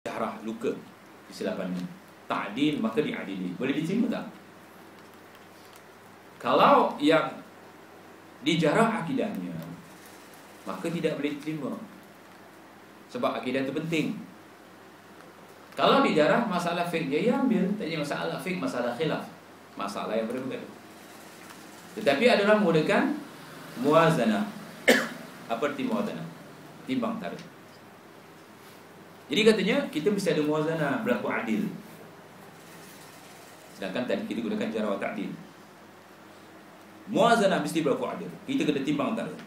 jarah, luka kesilapannya, ta'dil, maka diadili. Boleh diterima tak? Kalau yang dijarah akidahnya, maka tidak boleh diterima, sebab akidah itu penting. Kalau dijarah masalah fiqh, dia ambil. Tadi masalah fiqh, masalah khilaf, masalah yang berbeda. Tetapi ada orang menggunakan muwazanah. Apa arti muwazanah? Timbang tarikh. Jadi katanya kita mesti ada muwazanah, berlaku adil. Sedangkan tadi kita gunakan jarah wa ta'dil. Muwazanah mesti berlaku adil. Kita kena timbang tarikh.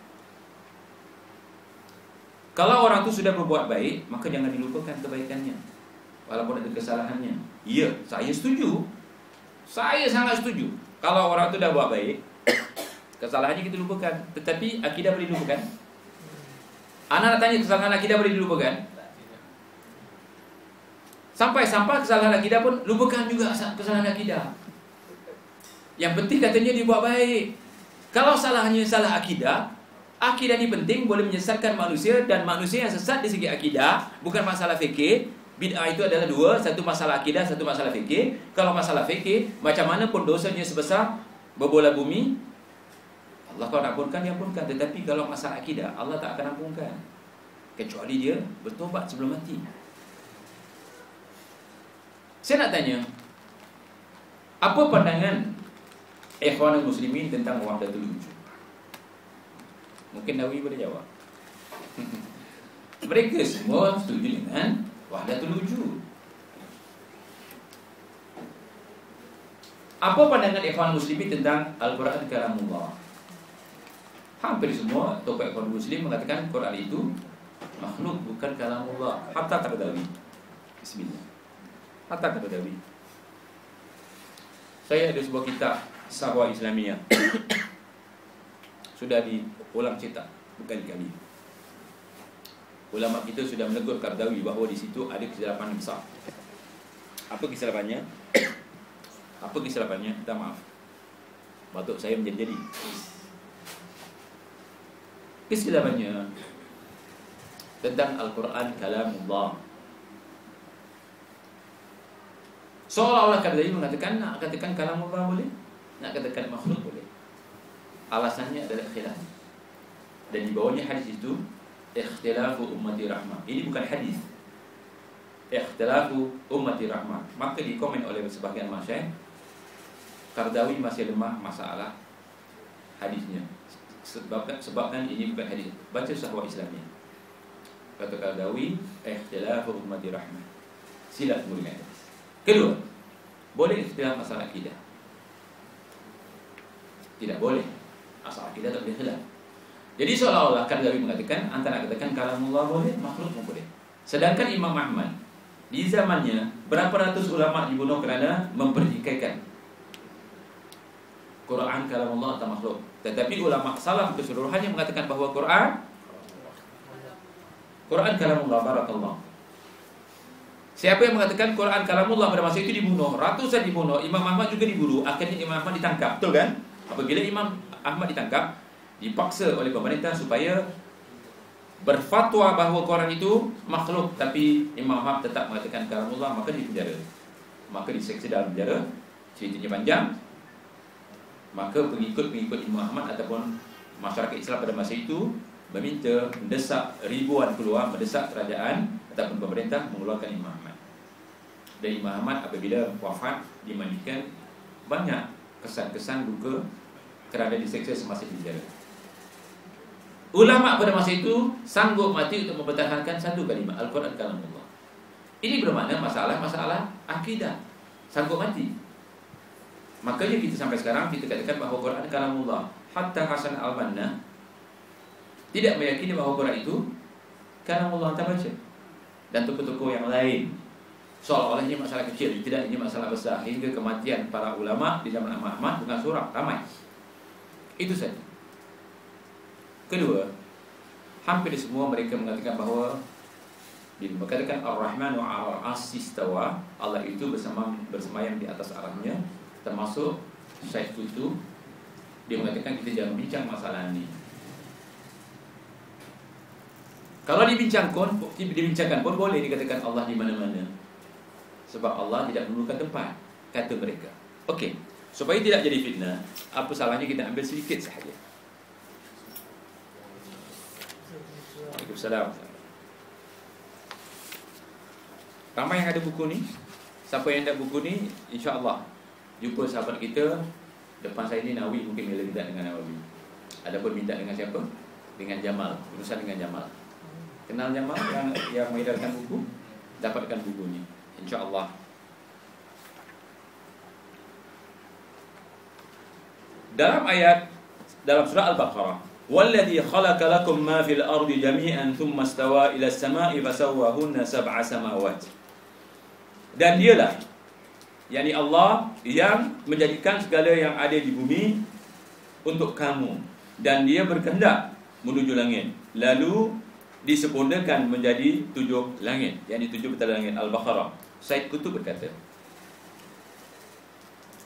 Kalau orang itu sudah berbuat baik, maka jangan dilupakan kebaikannya, walaupun ada kesalahannya. Ya, saya setuju. Saya sangat setuju. Kalau orang itu dah buat baik, kesalahannya kita lupakan. Tetapi akidah boleh dilupakan? Anak nak tanya, kesalahan akidah boleh dilupakan? Sampai-sampai kesalahan akidah pun lupakan juga kesalahan akidah. Yang penting katanya dia buat baik. Kalau salahnya salah akidah, akidah ini penting, boleh menyesatkan manusia, dan manusia yang sesat di segi akidah, bukan masalah fikih. Bid'ah itu adalah dua, satu masalah akidah, satu masalah fikih. Kalau masalah fikih, macam mana pun dosanya sebesar berbola bumi, Allah kalau nak ampunkan, dia ampunkan. Tetapi kalau masalah akidah, Allah tak akan ampunkan, kecuali dia bertobat sebelum mati. Saya nak tanya, apa pandangan ikhwanul muslimin tentang wahdatul wujud? Mungkin Nawawi boleh jawab. Mereka semua setuju dengan wahdatul wujud. Apa pandangan ikhwan muslimin tentang Al-Quran kalamullah? Hampir semua tokoh ikhwan muslim mengatakan Quran itu makhluk, bukan kalamullah. Hatta Qaradawi. Bismillah. Hatta Qaradawi. Saya ada sebuah kitab Sahwa Islamiyah. Sudah diulang cetak berkali-kali. Ulama kita sudah menegur Qaradawi bahawa di situ ada kesilapan besar. Apa kesilapannya? Apa kesilapannya? Minta maaf. Batuk saya menjadi-jadi. Kesilapannya tentang Al-Quran kalamullah. Seolah-olah Qaradawi mengatakan, nak katakan kalamullah boleh, nak katakan makhluk boleh. Alasannya adalah khilaf. Dan di bawahnya hadis itu, ikhtilafu ummati rahmah. Ini bukan hadis. Ikhtilafu ummati rahmah. Maka dikomen oleh sebagian masyayikh, Qaradawi masih lemah masalah hadisnya. Sebabkan ini bukan hadis. Baca Sahwa Islamiyah. Kata Qaradawi, ikhtilafu ummati rahmah. Sila kemudian hadis. Kedua, boleh ikhtilaf masalah akidah? Tidak boleh. Asal akidah tak boleh khilaf. Jadi seolah-olah Qaradawi mengatakan, antara katakan kalamullah boleh, makhluk pun boleh. Sedangkan Imam Ahmad di zamannya berapa ratus ulama dibunuh kerana mempertikaikan Quran kalamullah atau makhluk. Tetapi ulama salaf keseluruhannya mengatakan bahawa Quran kalamullah. Barakallah. Siapa yang mengatakan Quran kalamullah pada masa itu dibunuh, ratusan dibunuh. Imam Ahmad juga dibunuh. Akhirnya Imam Ahmad ditangkap. Betul kan? Apabila Imam Ahmad ditangkap, dipaksa oleh pemerintah supaya berfatwa bahawa Quran itu makhluk, tapi Imam Ahmad tetap mengatakan kalamullah, maka dipenjara. Maka diseksa dalam penjara. Ceritanya panjang. Maka pengikut-pengikut Imam Ahmad ataupun masyarakat Islam pada masa itu meminta, mendesak ribuan keluar, mendesak kerajaan ataupun pemerintah mengeluarkan Imam Ahmad. Dan Imam Ahmad apabila wafat dimandikan, banyak kesan-kesan duka kerana diseksa semasa di penjara. Ulama pada masa itu sanggup mati untuk mempertahankan satu kalimah, Al-Quran kalamullah. Ini bermakna masalah akidah, sanggup mati. Makanya kita sampai sekarang kita katakan bahawa Quran kalamullah. Hatta Hasan Al-Banna tidak meyakini bahawa Quran itu kalamullah terbaca. Dan tokoh-tokoh yang lain seolah-olah ini masalah kecil, tidak, ini masalah besar. Hingga kematian para ulama di zaman Imam Ahmad bukan seorang, ramai. Itu saja. Kedua, hampir semua mereka mengatakan bahawa dikatakan Ar-Rahmanu 'alal 'arsy istawa, Allah itu bersemayam di atas arahnya, termasuk Syekh Tutu. Dia mengatakan kita jangan bincang masalah ini. Kalau dibincangkan pun boleh dikatakan Allah di mana-mana. Sebab Allah tidak memerlukan tempat, kata mereka. Okey, supaya tidak jadi fitnah, apa salahnya kita ambil sedikit sahaja. Waalaikumsalam. Ramai yang ada buku ni. Siapa yang ada buku ni, insya-Allah jumpa sahabat kita. Depan saya ni Nawi, mungkin bila minta dengan Nawi. Adapun minta dengan siapa? Dengan Jamal. Urusan dengan Jamal. Kenal Jamal yang mengedarkan buku? Dapatkan buku ni, insya-Allah. Dalam surah Al-Baqarah, "Walladzi khalaqa lakum ma fil ardi jami'an thumma istawa ila as-sama'i fasawwahunna sab'a samawat." Dan dialah, yakni Allah yang menjadikan segala yang ada di bumi untuk kamu, dan dia berkehendak menuju langit, lalu disempurnakan menjadi 7 langit, yakni 7 petala langit. Al-Baqarah. Said Qutb berkata,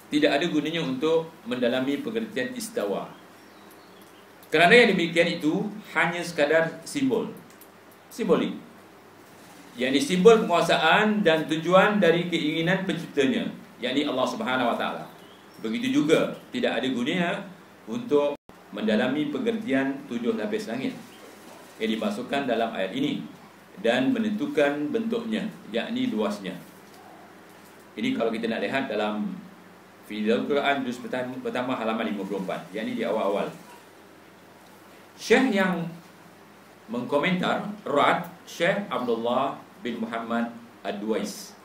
tidak ada gunanya untuk mendalami pengertian istawa, kerana yang demikian itu hanya sekadar simbolik, yakni simbol penguasaan dan tujuan dari keinginan penciptanya, yakni Allah Subhanahu Wa Taala. Begitu juga tidak ada gunanya untuk mendalami pengertian 7 lapis langit yang dimasukkan dalam ayat ini dan menentukan bentuknya, yakni luasnya. Ini kalau kita nak lihat dalam Fidal Quran juz pertama halaman 54, yakni di awal-awal. Syekh yang mengkomentar Rad, Syekh Abdullah bin Muhammad Ad-Duwais.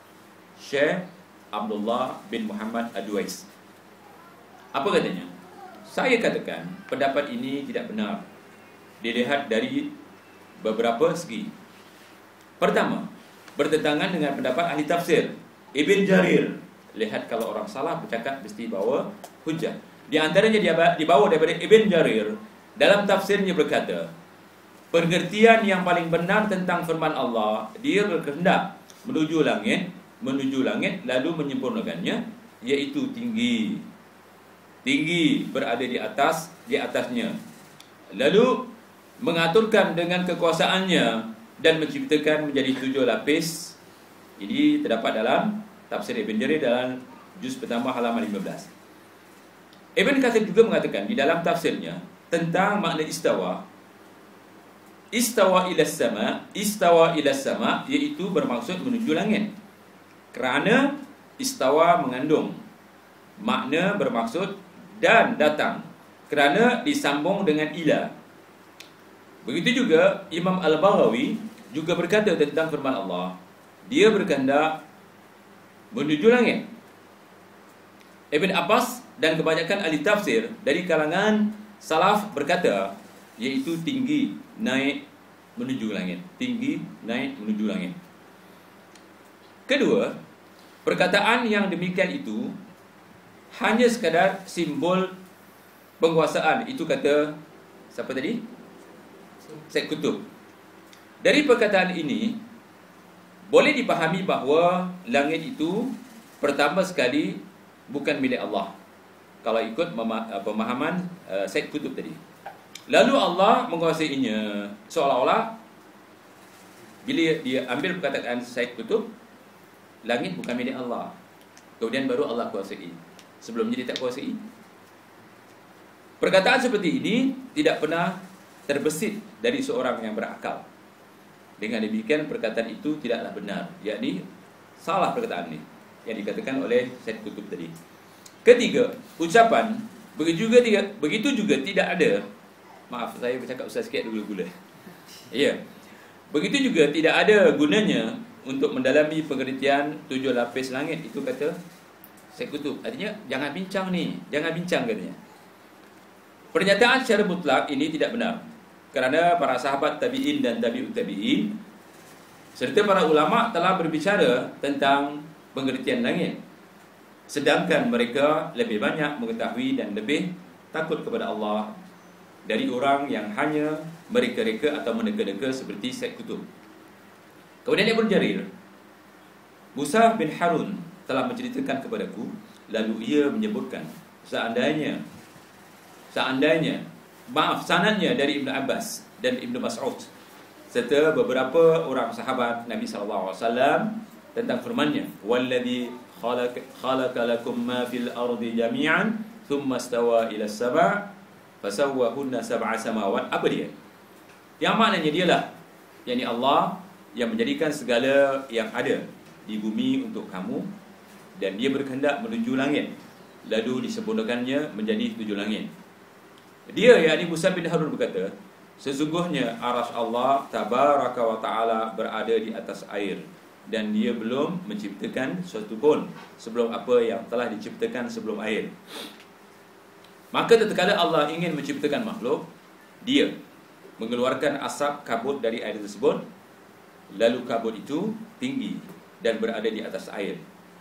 Syekh Abdullah bin Muhammad Ad-Duwais. Apa katanya? Saya katakan pendapat ini tidak benar dilihat dari beberapa segi. Pertama, bertentangan dengan pendapat ahli tafsir Ibn Jarir. Lihat, kalau orang salah bercakap mesti bawa hujah. Di antaranya dia dibawa daripada Ibn Jarir. Dalam tafsirnya berkata, pengertian yang paling benar tentang firman Allah, dia berkehendak menuju langit lalu menyempurnakannya, iaitu tinggi berada di atasnya, lalu mengaturkan dengan kekuasaannya dan menciptakan menjadi 7 lapis. Ini terdapat dalam tafsir Ibn Jarir dalam juz pertama halaman 15. Ibn Katsir juga mengatakan di dalam tafsirnya tentang makna istawa ila sama, iaitu bermaksud menuju langit. Kerana istawa mengandung makna bermaksud dan datang, kerana disambung dengan ila. Begitu juga Imam Al-Baghawi juga berkata tentang firman Allah, dia berkehendak menuju langit. Ibn Abbas dan kebanyakan ahli tafsir dari kalangan salaf berkata, iaitu tinggi naik menuju langit. Kedua, perkataan yang demikian itu hanya sekadar simbol penguasaan. Itu kata siapa tadi? Said Qutb. Dari perkataan ini boleh dipahami bahawa langit itu pertama sekali bukan milik Allah, kalau ikut pemahaman Said Qutb tadi. Lalu Allah menguasainya, seolah-olah bila dia ambil perkataan Said Qutb, langit bukan milik Allah, kemudian baru Allah kuasai. Sebelumnya dia tak kuasai. Perkataan seperti ini tidak pernah terbesit dari seorang yang berakal. Dengan demikian perkataan itu tidaklah benar, yakni salah perkataan ini yang dikatakan oleh Said Qutb tadi. Ketiga, ucapan begitu juga tidak ada. Maaf, saya bercakap usah sikit gula-gula. Ya. Begitu juga tidak ada gunanya untuk mendalami pengertian 7 lapis langit, itu kata Said Qutb. Artinya jangan bincang katanya. Pernyataan secara mutlak ini tidak benar, kerana para sahabat tabi'in dan tabi'ut tabi'in serta para ulama telah berbicara tentang pengertian langit, sedangkan mereka lebih banyak mengetahui dan lebih takut kepada Allah dari orang yang hanya mereka-reka atau meneka-neka seperti Said Qutb. Kemudian Ibn Jarir, Musa bin Harun telah menceritakan kepadaku, lalu ia menyebutkan seandainya sanadnya dari Ibn Abbas dan Ibn Mas'ud serta beberapa orang sahabat Nabi sallallahu alaihi wasallam tentang firman-Nya, "Wallazi khalaqa lakum ma fil ardi jami'an thumma istawa ila as-sama' fasawwahunna sab'a samawat." Apa dia? Yang maknanya dialah, yakni Allah yang menjadikan segala yang ada di bumi untuk kamu, dan Dia berkehendak menuju langit, lalu disempurnakannya menjadi 7 langit. Dia, yakni Musa bin Harun berkata, sesungguhnya arasy Allah tabaraka wa ta'ala berada di atas air, dan Dia belum menciptakan sesuatu pun sebelum apa yang telah diciptakan sebelum air. Maka tatkala Allah ingin menciptakan makhluk, Dia mengeluarkan asap kabut dari air tersebut, lalu kabut itu tinggi dan berada di atas air.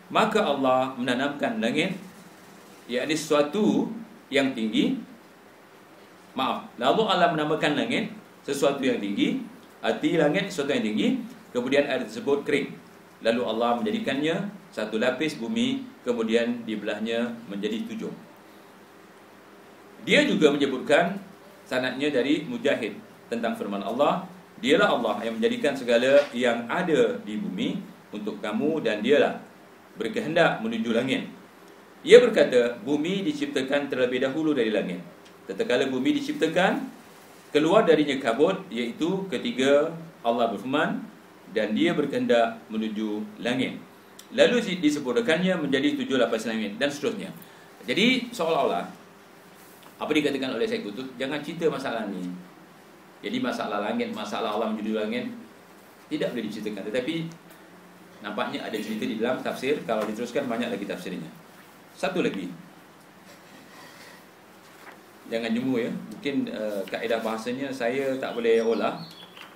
Maka Allah menanamkan langit, yakni sesuatu yang tinggi. Lalu Allah menamakan langit sesuatu yang tinggi, arti langit sesuatu yang tinggi, kemudian air tersebut kering. Lalu Allah menjadikannya satu lapis bumi, kemudian dibelahnya menjadi 7. Dia juga menyebutkan sanadnya dari Mujahid tentang firman Allah, Dialah Allah yang menjadikan segala yang ada di bumi untuk kamu, dan Dialah berkehendak menuju langit. Ia berkata, bumi diciptakan terlebih dahulu dari langit. Tatkala bumi diciptakan, keluar darinya kabut, iaitu ketika Allah berfirman, dan Dia berkehendak menuju langit. Lalu disempurnakannya menjadi 7 lapis langit, dan seterusnya. Jadi seolah-olah apa dikatakan oleh Syekh Qutb, jangan cerita masalah ni. Jadi masalah langit, masalah Allah menuju langit tidak boleh diceritakan. Tetapi nampaknya ada cerita di dalam tafsir. Kalau diteruskan banyak lagi tafsirnya. Satu lagi, jangan jemu ya. Mungkin kaedah bahasanya saya tak boleh olah.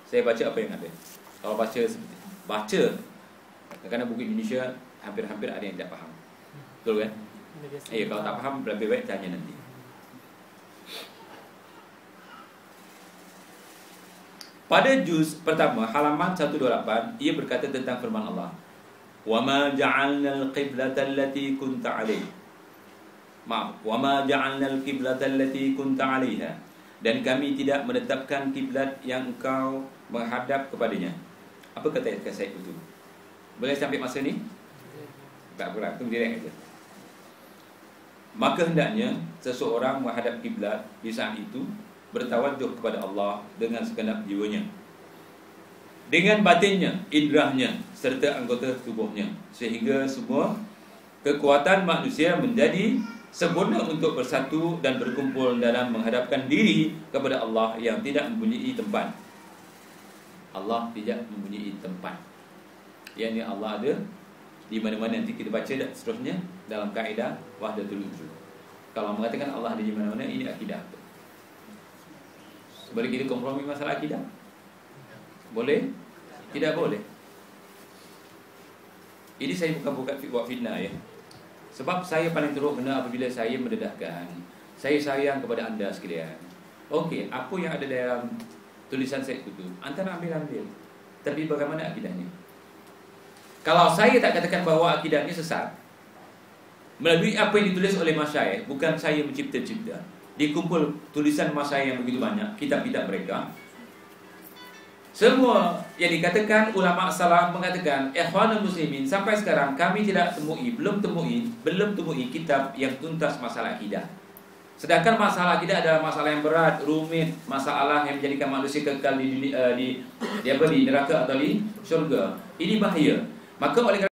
Saya baca apa yang ada. Kalau baca kadang-kadang buku Indonesia hampir-hampir ada yang tak faham. Betul kan? Kalau tak faham lebih baik tanya nanti. Pada juz pertama halaman 128, ia berkata tentang firman Allah, "Wa ma ja'alnal qiblata allati kunta 'alaiha." Wa ma ja'alnal qiblata allati kunta 'alaiha. Dan kami tidak menetapkan kiblat yang engkau menghadap kepadanya. Apa kata Syekh itu? Boleh sampai masa ni? Tak apa, tunggu direct aja. Maka hendaknya seseorang menghadap kiblat di saat itu bertawajuh kepada Allah dengan segenap jiwanya, dengan batinnya, indrahnya, serta anggota tubuhnya, sehingga semua kekuatan manusia menjadi sempurna untuk bersatu dan berkumpul dalam menghadapkan diri kepada Allah yang tidak mempunyai tempat. Allah tidak mempunyai tempat, yakni Allah ada di mana-mana. Nanti kita baca dan seterusnya dalam kaedah wahdatul wujud. Kalau mengatakan Allah ada di mana-mana, ini akidah. Boleh kita kompromi masalah akidah? Boleh? Tidak boleh. Ini saya bukan buat fitnah ya. Sebab saya paling teruk kena apabila saya mendedahkan, saya sayang kepada anda sekalian. Okey, apa yang ada dalam tulisan saya itu, antara ambil. Tapi bagaimana akidahnya? Kalau saya tak katakan bahawa akidahnya sesat, melalui apa yang ditulis oleh masyayikh, bukan saya mencipta-cipta, dikumpul tulisan masyayikh yang begitu banyak, kitab-kitab mereka, semua yang dikatakan ulama salaf mengatakan, ikhwanul muslimin, sampai sekarang kami tidak belum temui kitab yang tuntas masalah akidah. Sedangkan masalah akidah adalah masalah yang berat, rumit, masalah yang menjadikan manusia kekal di neraka atau di syurga. Ini bahaya. Maka oleh